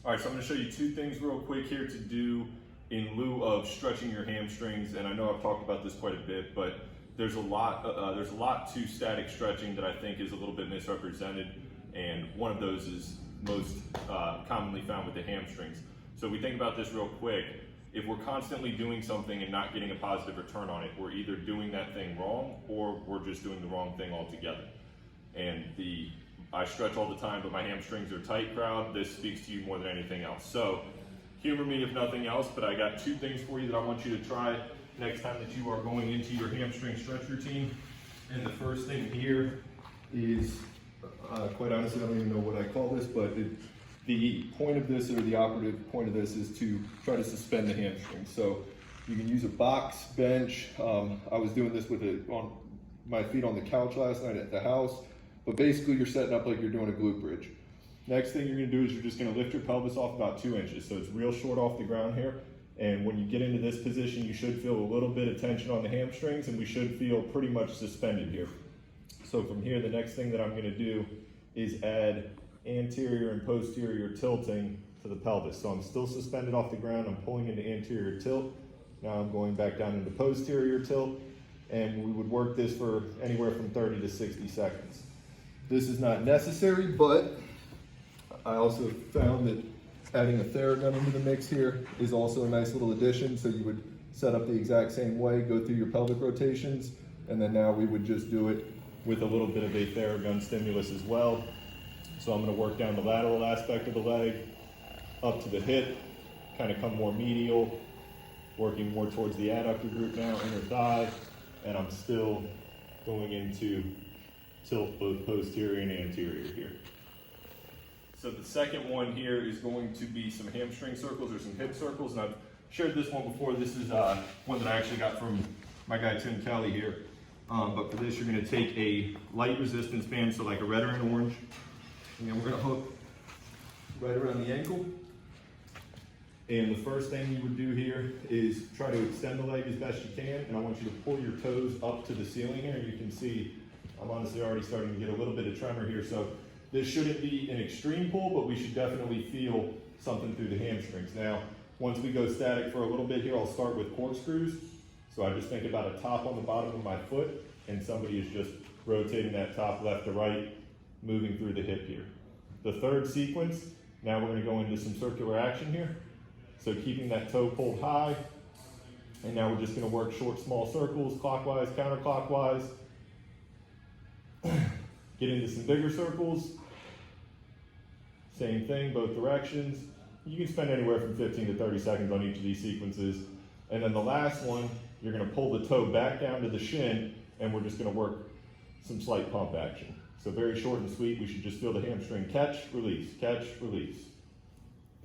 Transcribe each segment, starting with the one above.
All right, so I'm gonna show you two things real quick here to do in lieu of stretching your hamstrings. And I know I've talked about this quite a bit, but there's a lot to static stretching that I think is a little bit misrepresented. And one of those is most commonly found with the hamstrings. So we think about this real quick. If we're constantly doing something and not getting a positive return on it, we're either doing that thing wrong or we're just doing the wrong thing altogether. And I stretch all the time, but my hamstrings are tight crowd. This speaks to you more than anything else. So humor me if nothing else, but I got two things for you that I want you to try next time that you are going into your hamstring stretch routine. And the first thing here is, quite honestly, I don't even know what I call this, but the point of this, or the operative point of this, is to try to suspend the hamstring. So you can use a box, bench. I was doing this with on my feet on the couch last night at the house. But basically you're setting up like you're doing a glute bridge. Next thing you're gonna do is you're just gonna lift your pelvis off about 2 inches. So it's real short off the ground here. And when you get into this position, you should feel a little bit of tension on the hamstrings, and we should feel pretty much suspended here. So from here, the next thing that I'm gonna do is add anterior and posterior tilting to the pelvis. So I'm still suspended off the ground, I'm pulling into anterior tilt. Now I'm going back down into posterior tilt, and we would work this for anywhere from 30 to 60 seconds. This is not necessary, but I also found that adding a Theragun into the mix here is also a nice little addition. So you would set up the exact same way, go through your pelvic rotations, and then now we would just do it with a little bit of a Theragun stimulus as well. So I'm gonna work down the lateral aspect of the leg, up to the hip, kind of come more medial, working more towards the adductor group now, inner thigh, and I'm still going into tilt both posterior and anterior here. So the second one here is going to be some hamstring circles or some hip circles, and I've shared this one before. This is one that I actually got from my guy Tim Kelly here. But for this, you're gonna take a light resistance band, so like a red or an orange, and then we're gonna hook right around the ankle. And the first thing you would do here is try to extend the leg as best you can, and I want you to pull your toes up to the ceiling here. You can see I'm honestly already starting to get a little bit of tremor here, so this shouldn't be an extreme pull, but we should definitely feel something through the hamstrings. Now, once we go static for a little bit here, I'll start with corkscrews. So I just think about a top on the bottom of my foot, and somebody is just rotating that top left to right, moving through the hip here. The third sequence, now we're gonna go into some circular action here. So keeping that toe pulled high, and now we're just gonna work short, small circles, clockwise, counterclockwise. Get into some bigger circles. Same thing, both directions. You can spend anywhere from 15 to 30 seconds on each of these sequences. And then the last one, you're gonna pull the toe back down to the shin, and we're just gonna work some slight pump action. So very short and sweet. We should just feel the hamstring catch, release, catch, release.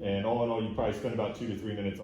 And all in all, you probably spend about 2 to 3 minutes